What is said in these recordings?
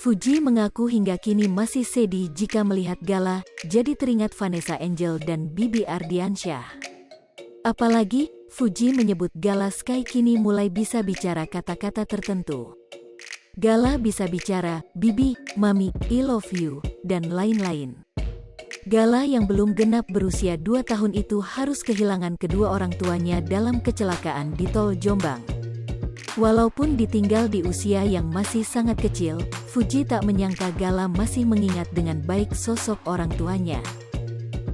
Fuji mengaku hingga kini masih sedih jika melihat Gala, jadi teringat Vanessa Angel dan Bibi Ardiansyah. Apalagi, Fuji menyebut Gala Sky kini mulai bisa bicara kata-kata tertentu. Gala bisa bicara, Bibi, Mami, I love you, dan lain-lain. Gala yang belum genap berusia 2 tahun itu harus kehilangan kedua orang tuanya dalam kecelakaan di Tol Jombang. Walaupun ditinggal di usia yang masih sangat kecil, Fuji tak menyangka Gala masih mengingat dengan baik sosok orang tuanya.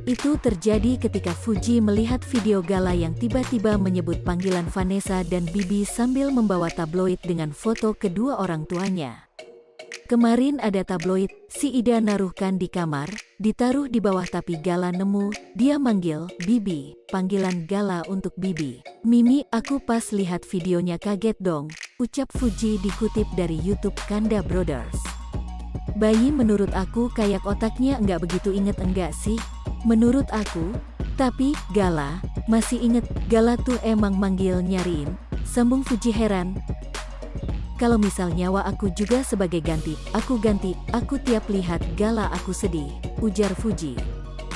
Itu terjadi ketika Fuji melihat video Gala yang tiba-tiba menyebut panggilan Vanessa dan Bibi sambil membawa tabloid dengan foto kedua orang tuanya. Kemarin ada tabloid, si Ida naruhkan di kamar, ditaruh di bawah tapi Gala nemu, dia manggil, Bibi, panggilan Gala untuk Bibi. Mimi, aku pas lihat videonya kaget dong, ucap Fuji dikutip dari YouTube Kanda Brothers. Bayi menurut aku kayak otaknya nggak begitu inget enggak sih? Menurut aku, tapi, Gala, masih inget, Gala tuh emang manggil nyariin, sambung Fuji heran. Kalau misal nyawa aku juga sebagai ganti, aku tiap lihat Gala aku sedih, ujar Fuji.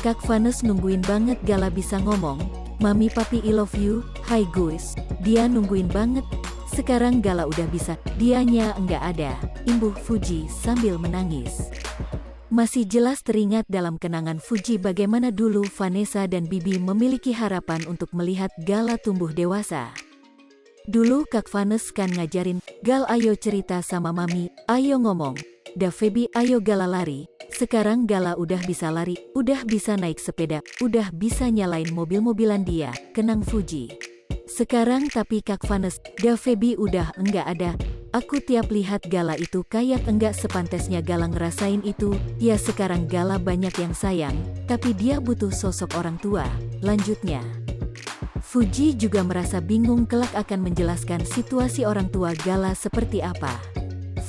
Kak Vanes nungguin banget Gala bisa ngomong, Mami Papi I love you, hai guys, dia nungguin banget. Sekarang Gala udah bisa, dianya enggak ada, imbuh Fuji sambil menangis. Masih jelas teringat dalam kenangan Fuji bagaimana dulu Vanessa dan Bibi memiliki harapan untuk melihat Gala tumbuh dewasa. Dulu Kak Vanes kan ngajarin, Gal ayo cerita sama Mami, ayo ngomong. Febi ayo Gala lari. Sekarang Gala udah bisa lari, udah bisa naik sepeda, udah bisa nyalain mobil-mobilan dia, kenang Fuji. Sekarang tapi Kak Vanes, Febi udah enggak ada. Aku tiap lihat Gala itu kayak enggak sepantesnya Gala ngerasain itu, ya sekarang Gala banyak yang sayang, tapi dia butuh sosok orang tua, lanjutnya. Fuji juga merasa bingung kelak akan menjelaskan situasi orang tua Gala seperti apa.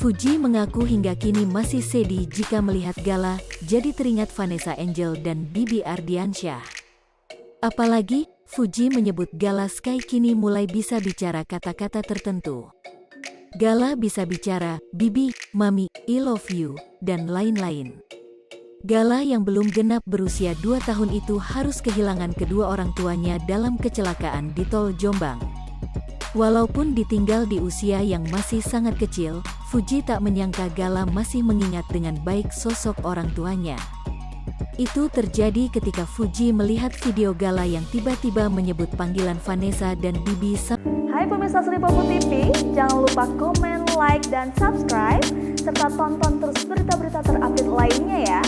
Fuji mengaku hingga kini masih sedih jika melihat Gala, jadi teringat Vanessa Angel dan Bibi Ardiansyah. Apalagi, Fuji menyebut Gala Sky kini mulai bisa bicara kata-kata tertentu. Gala bisa bicara, Bibi, Mami, I love you, dan lain-lain. Gala yang belum genap berusia 2 tahun itu harus kehilangan kedua orang tuanya dalam kecelakaan di Tol Jombang. Walaupun ditinggal di usia yang masih sangat kecil, Fuji tak menyangka Gala masih mengingat dengan baik sosok orang tuanya. Itu terjadi ketika Fuji melihat video Gala yang tiba-tiba menyebut panggilan Vanessa dan Bibi. Hai pemirsa Sri Popo TV, jangan lupa komen, like, dan subscribe, serta tonton terus berita-berita terupdate lainnya ya.